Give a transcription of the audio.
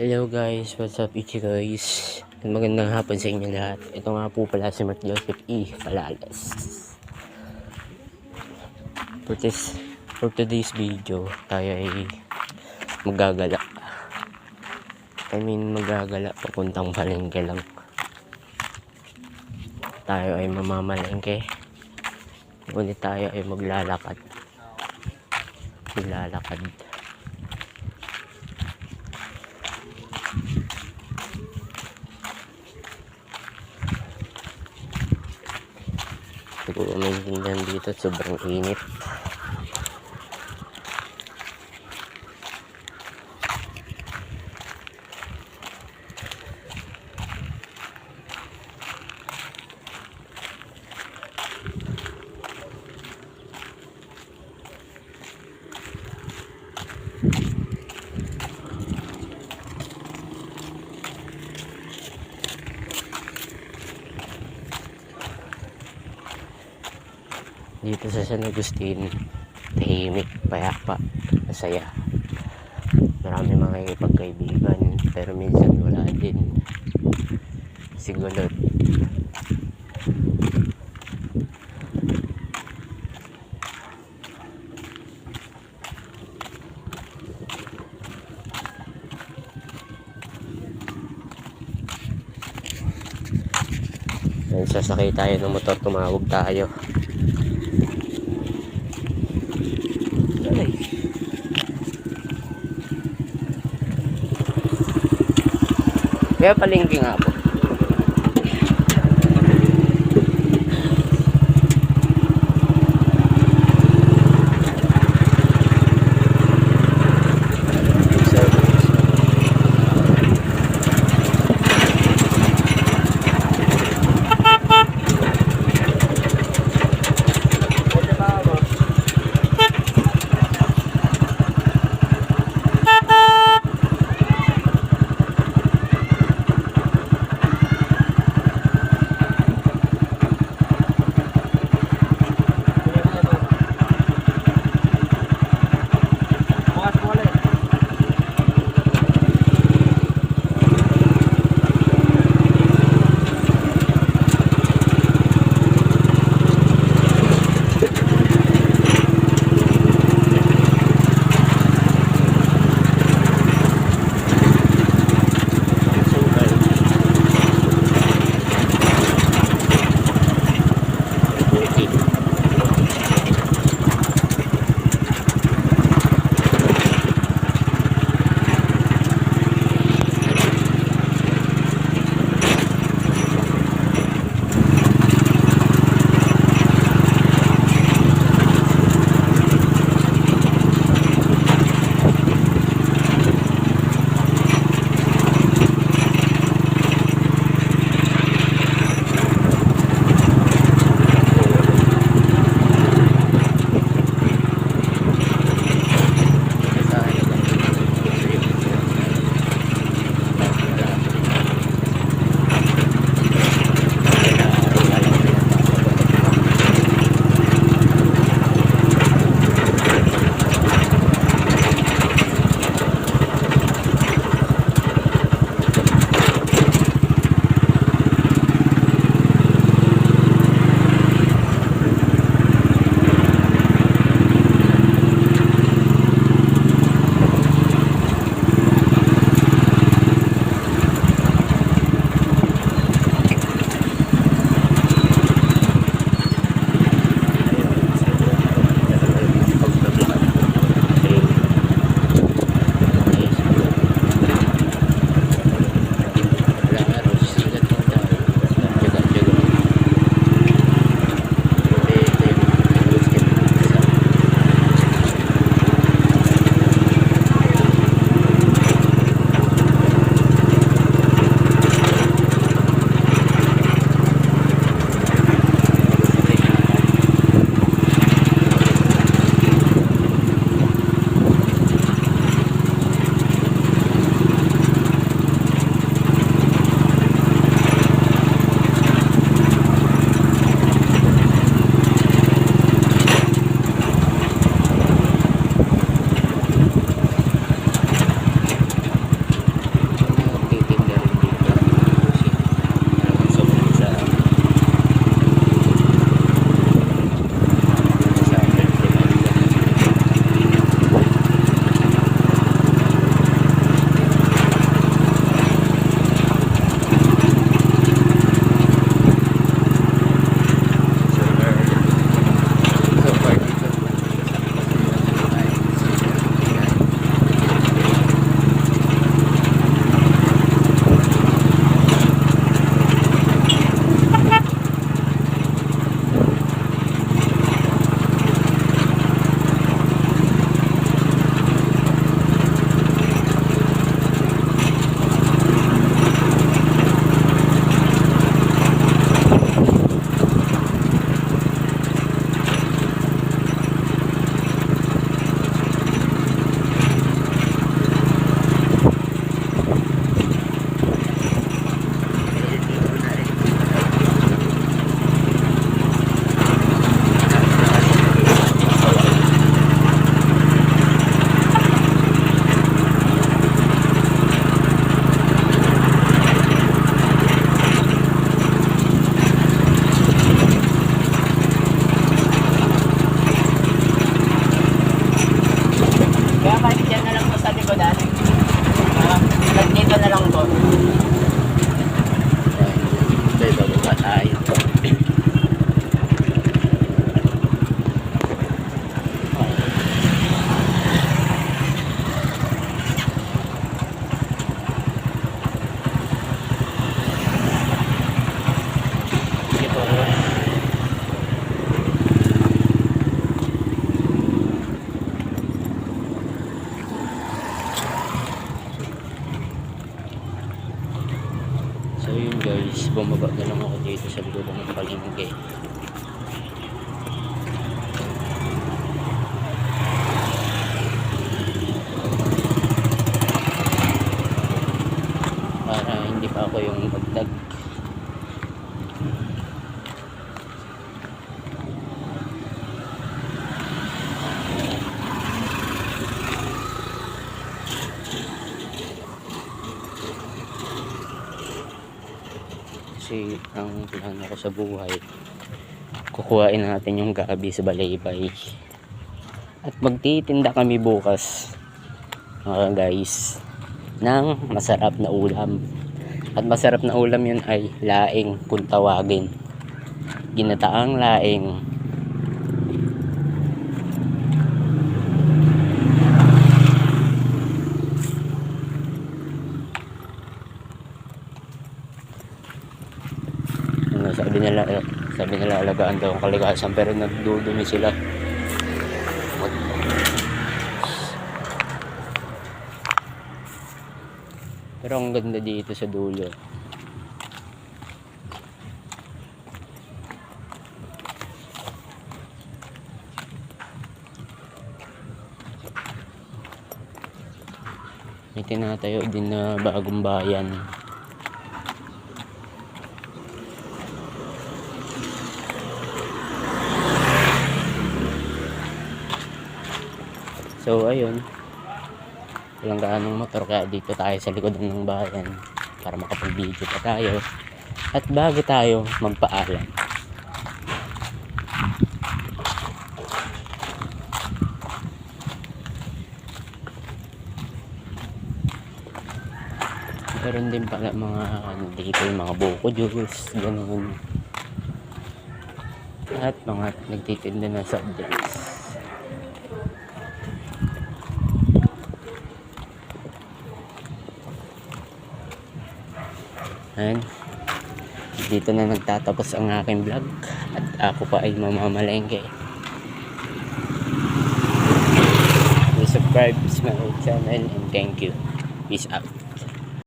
Hello guys, what's up Ichi guys? Magandang hapon sa inyo lahat. Ito nga po pala si Mark Joseph E. Palales. For today's video, tayo ay magagala. Magagala papuntang palengke lang. Tayo ay mamamalengke. Ngunit tayo ay maglalakad. Siguro may tingnan dito, sobrang init. Dito sa San Agustin, tahimik, payapa, masaya. Marami mga ipagkaibigan, pero minsan wala din. Sigulot. Sasakay tayo ng motor, tumawag tayo. Kaya palengke nga po. So yun guys, bumaba na lang ako dito sa likod ng palengke. Para hindi pa ako yung magdag. Kasi ang plano ko sa buhay, kukuhain natin yung gabi sa Balaybay at magtitinda kami bukas mga guys ng masarap na ulam. At masarap na ulam yun ay laing kung tawagin, ginataang laing. Sabi nila alagaan daw ang kalikasan, pero nagdudumi sila. Pero ang ganda dito sa dulo. May tinatayo din na bagong bayan. So ayun, walang gaanong motor, kaya dito tayo sa likod ng bayan para makapag-video pa tayo. At bago tayo magpaalam, meron din pala mga dito yung mga buko juice, ganun, at mga nagtitinda na soft drinks. And dito na nagtatapos ang aking vlog at ako pa ay mamamalengke. Please subscribe to my channel and thank you. Peace out.